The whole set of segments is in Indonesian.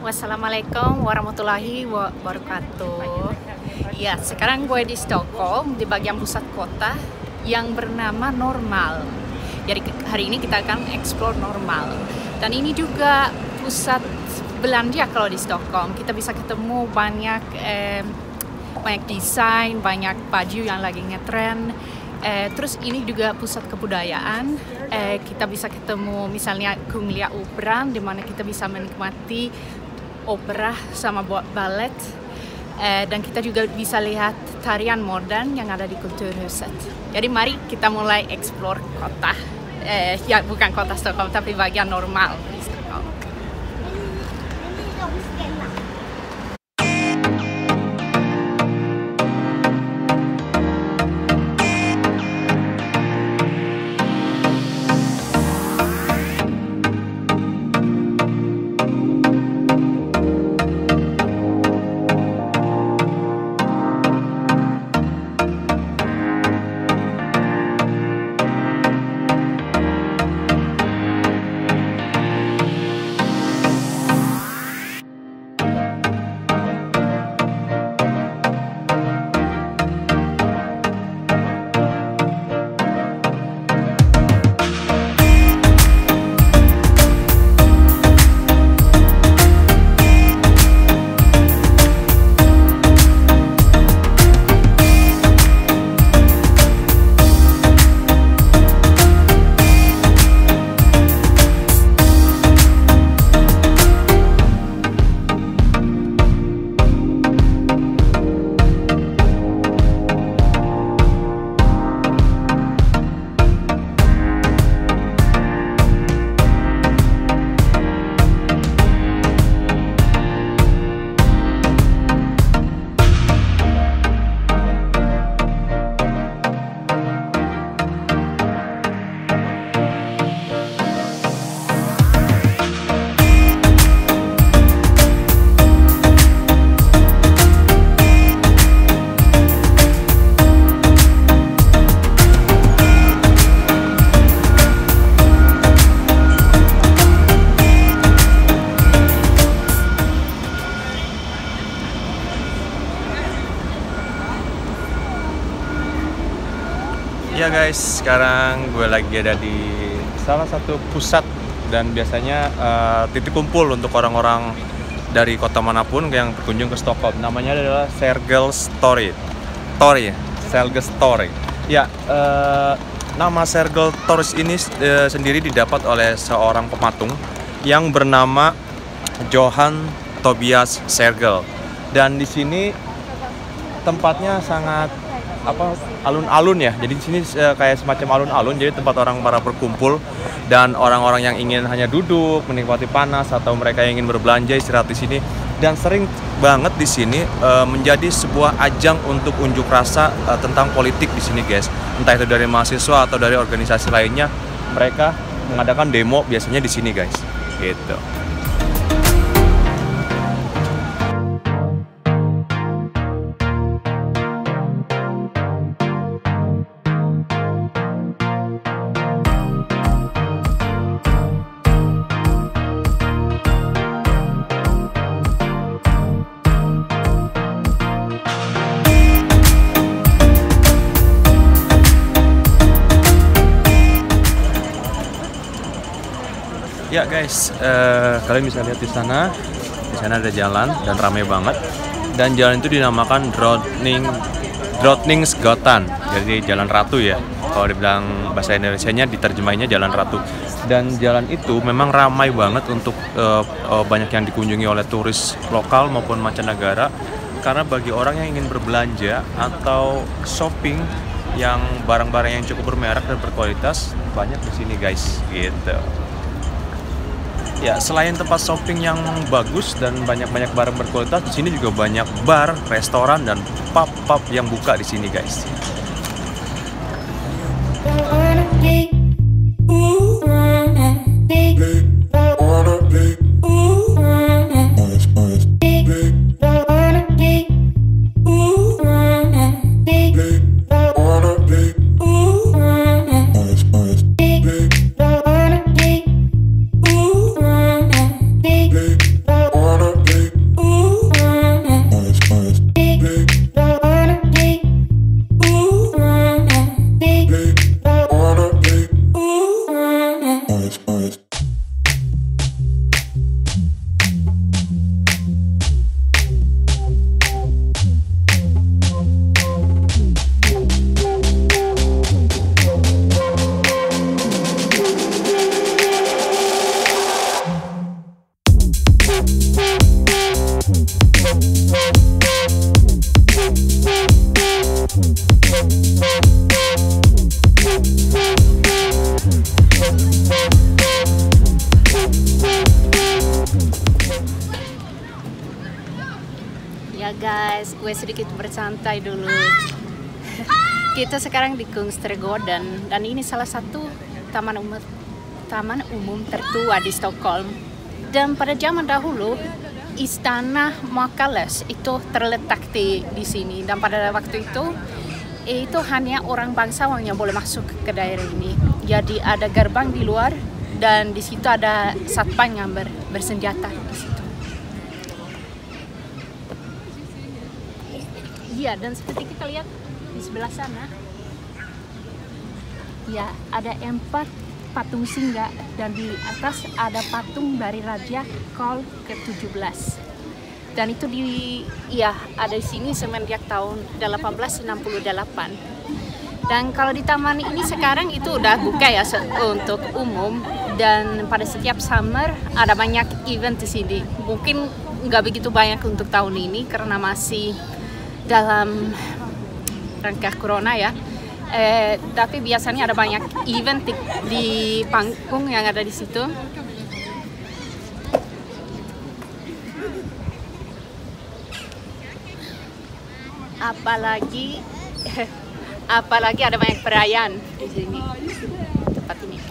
Wassalamualaikum warahmatullahi wabarakatuh. Ya, sekarang gue di Stockholm, di bagian pusat kota yang bernama Normal. Jadi hari ini kita akan explore Normal. Dan ini juga pusat belanja kalau di Stockholm. Kita bisa ketemu banyak desain, banyak baju yang lagi ngetren. Terus ini juga pusat kebudayaan. Kita bisa ketemu misalnya Kungliga Operan, di mana kita bisa menikmati opera sama balet, dan kita juga bisa lihat tarian modern yang ada di Kulturhuset. Jadi mari kita mulai explore kota, ya bukan kota Stockholm tapi bagian Normal di Stockholm. Ya guys, sekarang gue lagi ada di salah satu pusat dan biasanya titik kumpul untuk orang-orang dari kota manapun yang berkunjung ke Stockholm. Namanya adalah Sergels Torg. Sergels Torg. Ya, nama Sergels Torg ini sendiri didapat oleh seorang pematung yang bernama Johan Tobias Sergel. Dan di sini tempatnya sangat alun-alun ya. Jadi di sini kayak semacam alun-alun, jadi tempat orang para berkumpul dan orang-orang yang ingin hanya duduk menikmati panas atau mereka yang ingin berbelanja istirahat di sini. Dan sering banget di sini menjadi sebuah ajang untuk unjuk rasa tentang politik di sini guys. Entah itu dari mahasiswa atau dari organisasi lainnya, mereka mengadakan demo biasanya di sini guys. Gitu. Ya guys, kalian bisa lihat di sana ada jalan dan ramai banget. Dan jalan itu dinamakan Drottninggatan, jadi jalan ratu ya. Kalau dibilang bahasa Indonesianya diterjemahinnya jalan ratu. Dan jalan itu memang ramai banget untuk banyak yang dikunjungi oleh turis lokal maupun mancanegara. Karena bagi orang yang ingin berbelanja atau shopping yang barang-barang yang cukup bermerek dan berkualitas banyak di sini guys, gitu. Ya, selain tempat shopping yang bagus dan banyak-banyak barang berkualitas, di sini juga banyak bar, restoran, dan pub-pub yang buka di sini, guys. guys, gue sedikit bersantai dulu. Kita sekarang di Kungsträdgården dan ini salah satu taman umum tertua di Stockholm. Dan pada zaman dahulu Istana Mårkallers itu terletak di sini, dan pada waktu itu hanya orang bangsawan yang boleh masuk ke daerah ini. Jadi ada gerbang di luar dan di situ ada satpam yang bersenjata di situ. Iya, dan seperti kita lihat di sebelah sana, ya ada 4 patung singa dan di atas ada patung dari Raja Karl ke-17. Dan itu ada di sini semenjak tahun 1868. Dan kalau di taman ini sekarang itu udah buka ya untuk umum, dan pada setiap summer ada banyak event di sini. Mungkin nggak begitu banyak untuk tahun ini karena masih dalam rangka corona ya. Tapi biasanya ada banyak event di panggung yang ada di situ. Apalagi ada banyak perayaan di sini, tempat ini.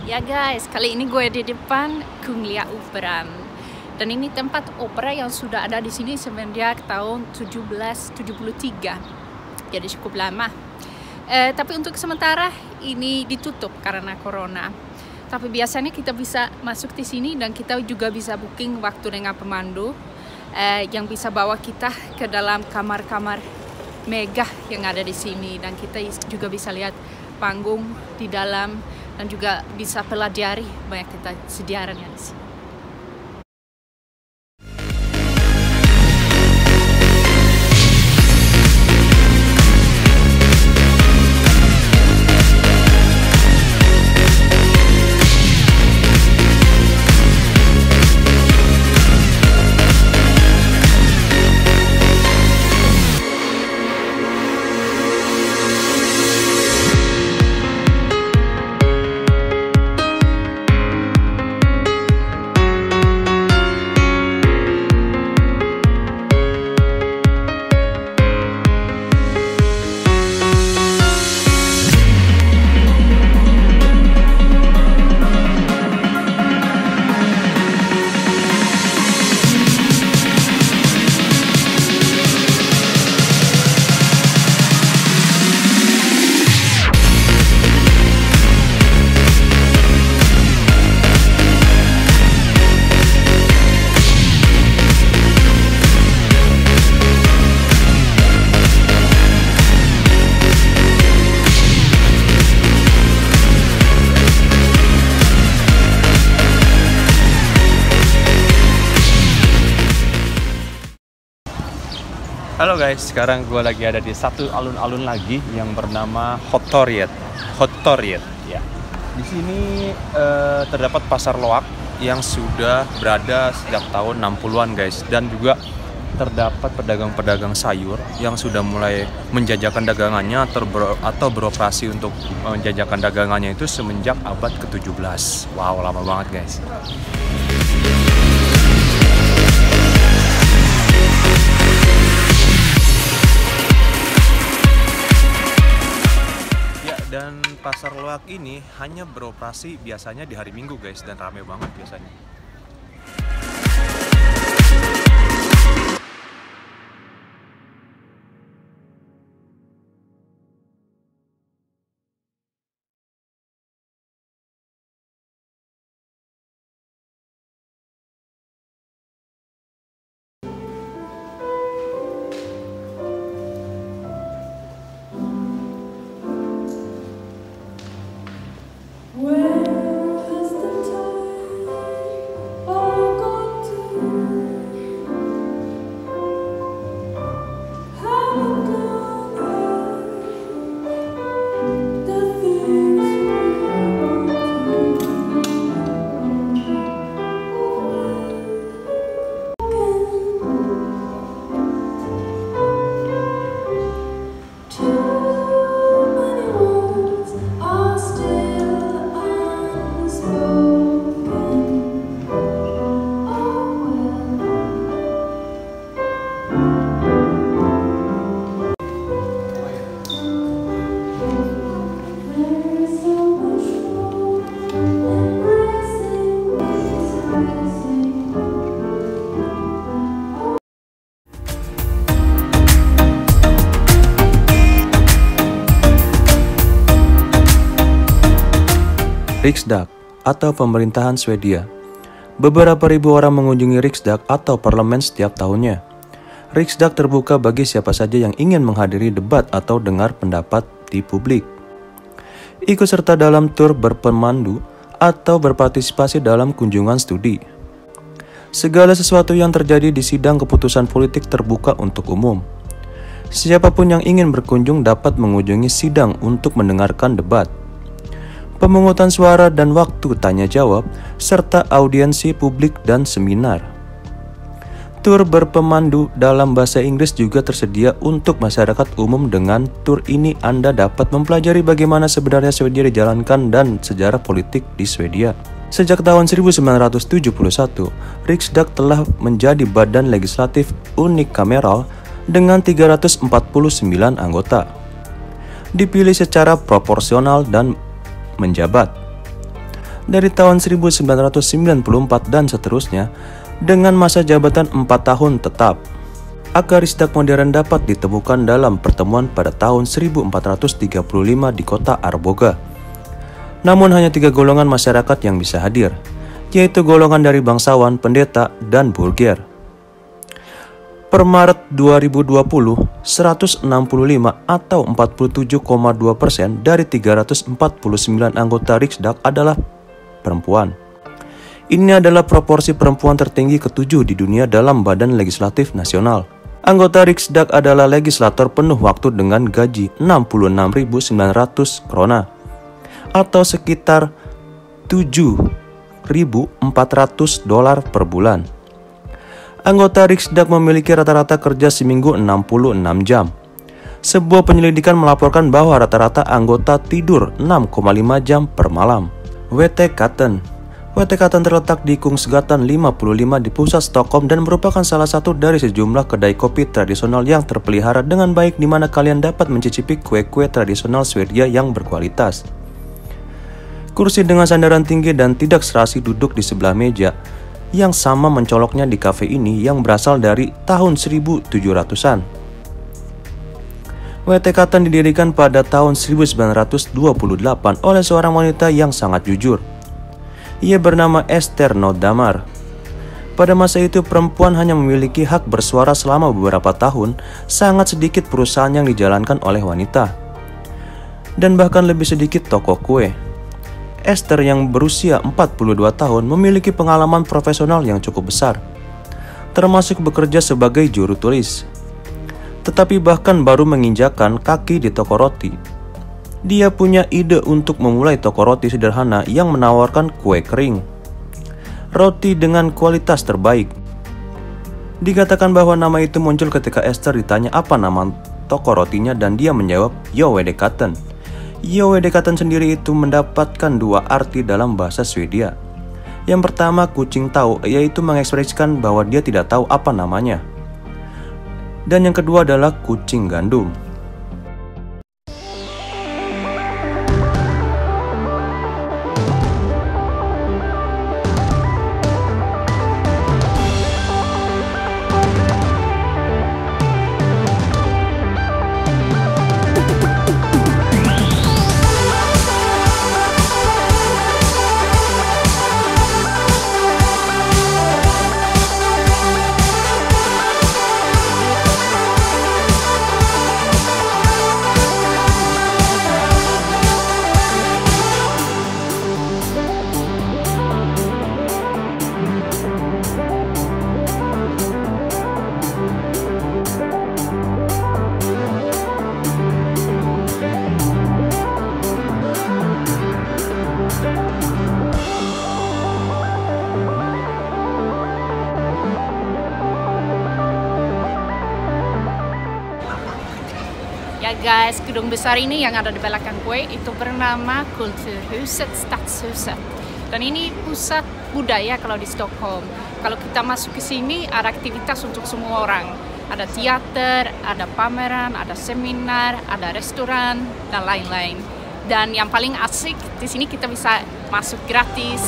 Ya guys, kali ini gue di depan Kungliga Operan. Dan ini tempat opera yang sudah ada di sini semenjak tahun 1773. Jadi cukup lama. Tapi untuk sementara ini ditutup karena corona. Tapi biasanya kita bisa masuk di sini dan kita juga bisa booking waktu dengan pemandu yang bisa bawa kita ke dalam kamar-kamar megah yang ada di sini, dan kita juga bisa lihat panggung di dalam dan juga bisa pelajari banyak kesediaan yang di sini. Halo guys, sekarang gue lagi ada di satu alun-alun lagi yang bernama Hortorget ya. Di sini terdapat pasar loak yang sudah berada sejak tahun 60-an guys, dan juga terdapat pedagang-pedagang sayur yang sudah mulai menjajakan dagangannya atau beroperasi untuk menjajakan dagangannya itu semenjak abad ke-17. Wow, lama banget guys. Ya, dan pasar loak ini hanya beroperasi biasanya di hari Minggu guys, dan rame banget biasanya. Riksdag atau pemerintahan Swedia. Beberapa ribu orang mengunjungi Riksdag atau parlemen setiap tahunnya. Riksdag terbuka bagi siapa saja yang ingin menghadiri debat atau dengar pendapat di publik. Ikut serta dalam tur berpemandu atau berpartisipasi dalam kunjungan studi. Segala sesuatu yang terjadi di sidang keputusan politik terbuka untuk umum. Siapapun yang ingin berkunjung dapat mengunjungi sidang untuk mendengarkan debat. Pemungutan suara dan waktu tanya jawab, serta audiensi publik dan seminar. Tur berpemandu dalam bahasa Inggris juga tersedia untuk masyarakat umum. Dengan tur ini Anda dapat mempelajari bagaimana sebenarnya Swedia dijalankan dan sejarah politik di Swedia. Sejak tahun 1971, Riksdag telah menjadi badan legislatif unikameral dengan 349 anggota. Dipilih secara proporsional dan menjabat dari tahun 1994 dan seterusnya dengan masa jabatan 4 tahun tetap. Akar Riksdag modern dapat ditemukan dalam pertemuan pada tahun 1435 di kota Arboga. Namun hanya 3 golongan masyarakat yang bisa hadir, yaitu golongan dari bangsawan, pendeta, dan burger. Per Maret 2020, 165 atau 47,2% dari 349 anggota Riksdag adalah perempuan. Ini adalah proporsi perempuan tertinggi ke-7 di dunia dalam Badan Legislatif Nasional. Anggota Riksdag adalah legislator penuh waktu dengan gaji 66.900 krona atau sekitar $7.400 per bulan. Anggota Riksdag memiliki rata-rata kerja seminggu 66 jam. Sebuah penyelidikan melaporkan bahwa rata-rata anggota tidur 6,5 jam per malam. Wetekaten terletak di Kungsgatan 55 di pusat Stockholm dan merupakan salah satu dari sejumlah kedai kopi tradisional yang terpelihara dengan baik di mana kalian dapat mencicipi kue-kue tradisional Swedia yang berkualitas. Kursi dengan sandaran tinggi dan tidak serasi duduk di sebelah meja yang sama mencoloknya di kafe ini yang berasal dari tahun 1700-an. Wetekaten didirikan pada tahun 1928 oleh seorang wanita yang sangat jujur. Ia bernama Esther Nodamar. Pada masa itu perempuan hanya memiliki hak bersuara selama beberapa tahun, sangat sedikit perusahaan yang dijalankan oleh wanita. Dan bahkan lebih sedikit toko kue. Esther yang berusia 42 tahun memiliki pengalaman profesional yang cukup besar, termasuk bekerja sebagai juru tulis. Tetapi bahkan baru menginjakan kaki di toko roti, dia punya ide untuk memulai toko roti sederhana yang menawarkan kue kering, roti dengan kualitas terbaik. Dikatakan bahwa nama itu muncul ketika Esther ditanya apa nama toko rotinya dan dia menjawab Yowedekaten. Yowedekaten sendiri itu mendapatkan dua arti dalam bahasa Swedia. Yang pertama, kucing tahu, yaitu mengekspresikan bahwa dia tidak tahu apa namanya. Dan yang kedua adalah kucing gandum. Ya guys, gedung besar ini yang ada di belakang gue itu bernama Kulturhuset Stadshuset. Dan ini pusat budaya kalau di Stockholm. Kalau kita masuk ke sini ada aktivitas untuk semua orang. Ada teater, ada pameran, ada seminar, ada restoran dan lain-lain. Dan yang paling asik di sini kita bisa masuk gratis.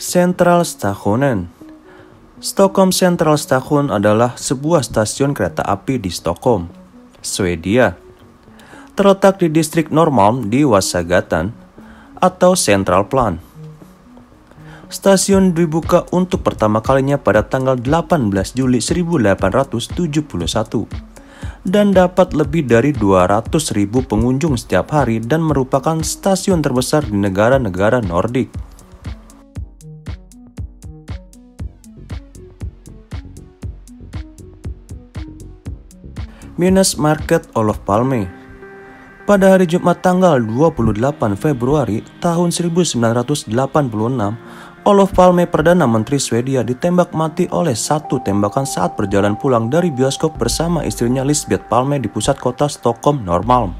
Central Stationen. Stockholm Central Station adalah sebuah stasiun kereta api di Stockholm, Swedia. Terletak di distrik Norrmalm di Vasagatan atau Central Plan. Stasiun dibuka untuk pertama kalinya pada tanggal 18 Juli 1871 dan dapat lebih dari 200.000 pengunjung setiap hari dan merupakan stasiun terbesar di negara-negara Nordik. Minus Market Olof Palme. Pada hari Jumat tanggal 28 Februari tahun 1986, Olof Palme, Perdana Menteri Swedia, ditembak mati oleh satu tembakan saat berjalan pulang dari bioskop bersama istrinya Lisbeth Palme di pusat kota Stockholm, Norrmalm,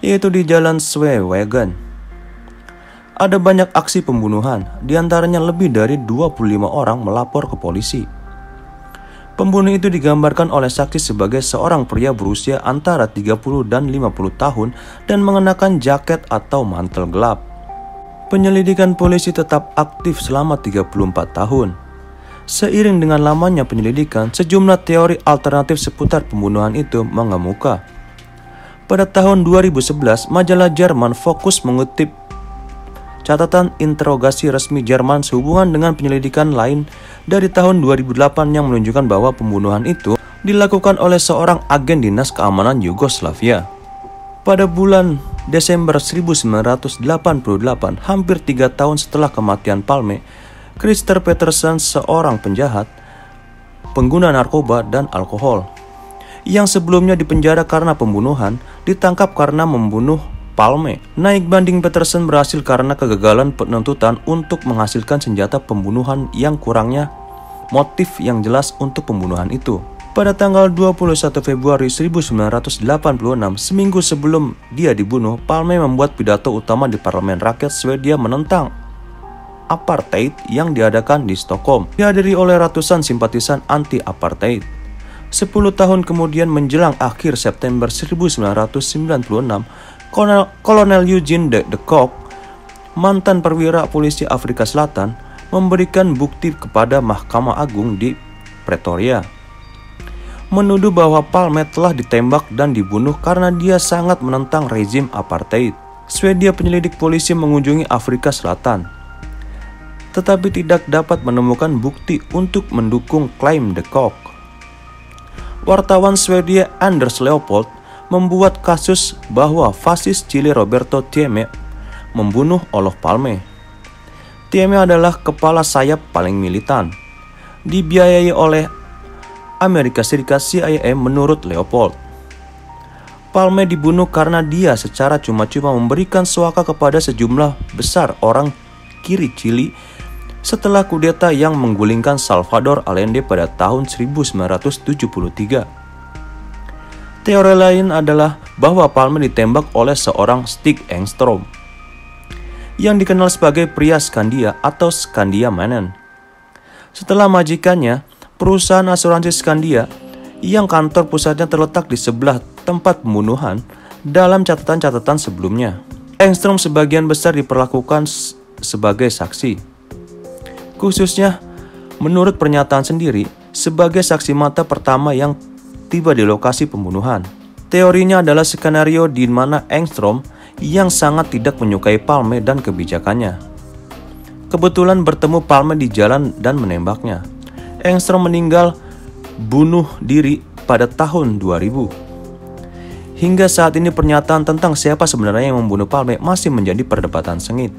yaitu di Jalan Sveavägen. Ada banyak aksi pembunuhan, diantaranya lebih dari 25 orang melapor ke polisi. Pembunuh itu digambarkan oleh saksi sebagai seorang pria berusia antara 30 dan 50 tahun dan mengenakan jaket atau mantel gelap. Penyelidikan polisi tetap aktif selama 34 tahun. Seiring dengan lamanya penyelidikan, sejumlah teori alternatif seputar pembunuhan itu mengemuka. Pada tahun 2011, majalah Jerman Fokus mengutip catatan interogasi resmi Jerman sehubungan dengan penyelidikan lain dari tahun 2008 yang menunjukkan bahwa pembunuhan itu dilakukan oleh seorang agen dinas keamanan Yugoslavia. Pada bulan Desember 1988, hampir 3 tahun setelah kematian Palme, Christer Peterson, seorang penjahat, pengguna narkoba dan alkohol, yang sebelumnya dipenjara karena pembunuhan, ditangkap karena membunuh Palme. Naik banding Peterson berhasil karena kegagalan penuntutan untuk menghasilkan senjata pembunuhan yang kurangnya motif yang jelas untuk pembunuhan itu. Pada tanggal 21 Februari 1986, seminggu sebelum dia dibunuh, Palme membuat pidato utama di Parlemen Rakyat Swedia menentang apartheid yang diadakan di Stockholm, dihadiri oleh ratusan simpatisan anti-apartheid. 10 tahun kemudian menjelang akhir September 1996, Kolonel Eugene de Kock, mantan perwira polisi Afrika Selatan, memberikan bukti kepada Mahkamah Agung di Pretoria, menuduh bahwa Palme telah ditembak dan dibunuh karena dia sangat menentang rezim apartheid. Swedia penyelidik polisi mengunjungi Afrika Selatan, tetapi tidak dapat menemukan bukti untuk mendukung klaim de Kock. Wartawan Swedia Anders Leopold membuat kasus bahwa fasis Chile Roberto Thieme membunuh Olof Palme. Thieme adalah kepala sayap paling militan, dibiayai oleh Amerika Serikat CIA menurut Leopold. Palme dibunuh karena dia secara cuma-cuma memberikan suaka kepada sejumlah besar orang kiri Chili setelah kudeta yang menggulingkan Salvador Allende pada tahun 1973. Teori lain adalah bahwa Palme ditembak oleh seorang Stig Engström yang dikenal sebagai pria Skandia atau Skandia Mannen. Setelah majikannya, perusahaan asuransi Skandia yang kantor pusatnya terletak di sebelah tempat pembunuhan, dalam catatan-catatan sebelumnya, Engström sebagian besar diperlakukan sebagai saksi, khususnya menurut pernyataan sendiri sebagai saksi mata pertama yang tiba di lokasi pembunuhan. Teorinya adalah skenario di mana Engström yang sangat tidak menyukai Palme dan kebijakannya kebetulan bertemu Palme di jalan dan menembaknya. Engström meninggal bunuh diri pada tahun 2000. Hingga saat ini pernyataan tentang siapa sebenarnya yang membunuh Palme masih menjadi perdebatan sengit.